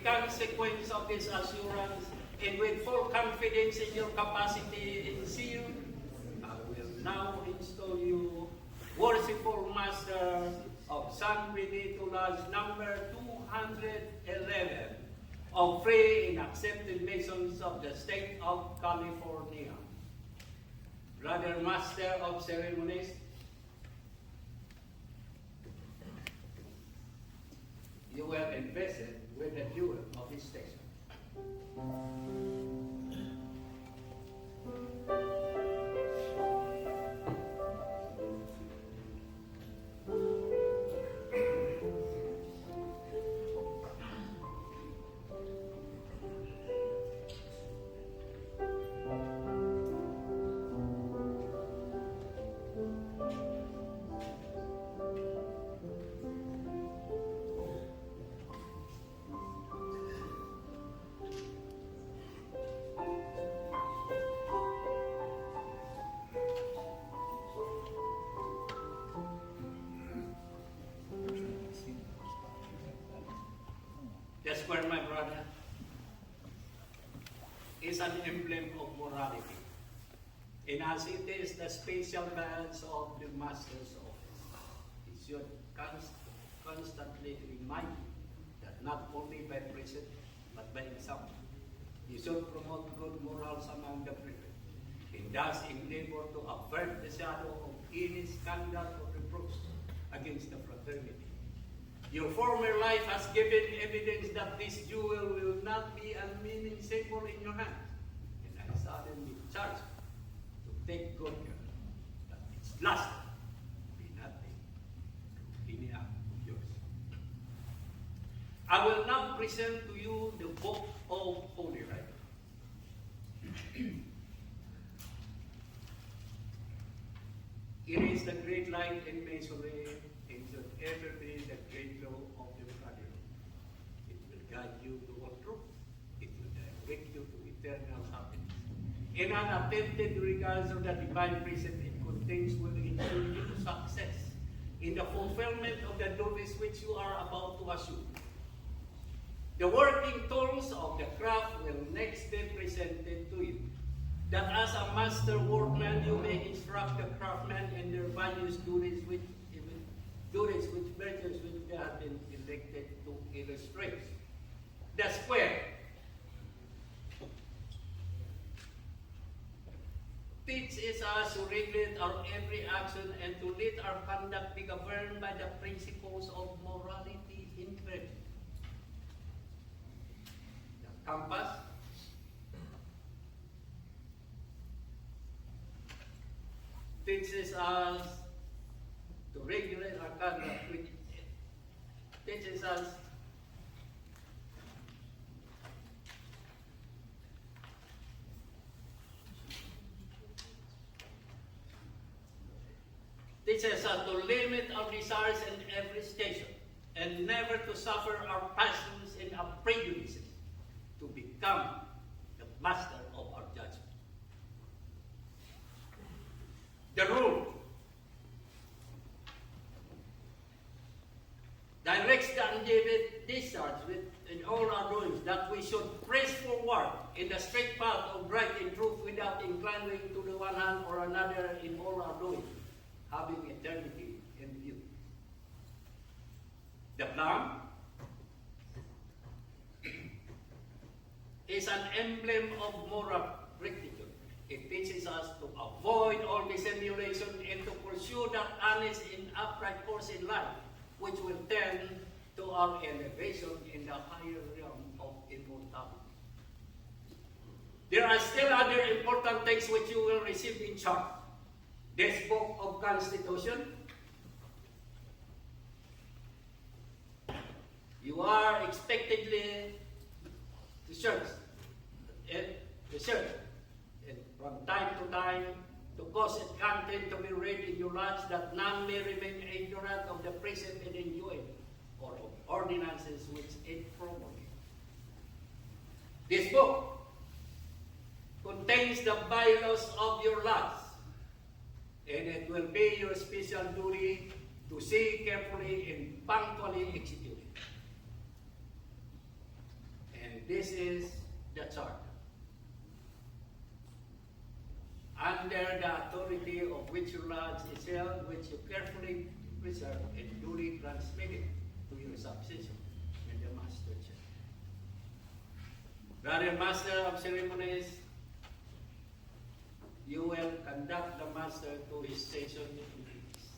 consequence of this assurance, and with full confidence in your capacity in zeal, I will now install you worshipful master of San Benito Lodge number 211 of Free and Accepted Masons of the State of California. Brother Master of Ceremonies, you will invest it with the jewel of this station. The square, my brother, is an emblem of morality, and as it is the special badge of the Master's office, it should constantly remind you that not only by precept, but by example, you should promote good morals among the brethren, and thus endeavor to avert the shadow of any scandal or reproach against the fraternity. Your former life has given evidence that this jewel will not be a meaning symbol in your hands. And I suddenly charge you to take good care that its last be nothing to any act of yours. I will now present to you the Book of Holy Writing. It is the great light in Masonry, and should ever be the great law of the brotherhood. It will guide you to all truth. It will direct you to eternal happiness. In unattempted regards of the divine precept it contains will ensure you success in the fulfillment of the duties which you are about to assume. The working tools of the craft will next be presented to you, that as a master workman you may instruct the craftsmen in their various duties which virtues which they have been elected to illustrate. The square teaches us to regulate our every action and to let our conduct be governed by the principles of morality in virtue. The compass teaches us to regulate our conduct, which teaches us to limit our desires in every station and never to suffer our passions and our prejudices to become the master of our judgment. The rule directs the undivided discharge in all our doings, that we should press forward in the straight path of right and truth without inclining to the one hand or another in all our doings, having eternity in view. The plum is an emblem of moral rectitude. It teaches us to avoid all dissimulation and to pursue that honest and upright course in life, which will tend to our elevation in the higher realm of immortality. There are still other important things which you will receive in charge. This Book of Constitution, you are expectedly to search and from time to time to cause its content to be read in your lodge, that none may remain ignorant of the precept and enjoin or of ordinances which it promulgates. This book contains the bylaws of your lodge, and it will be your special duty to see carefully and punctually execute it. this is the chart. Under the authority of which your lodge is held, which you carefully preserve and duly transmitted to your successor in the master church. Brother Master of Ceremonies, you will conduct the master to his station in peace.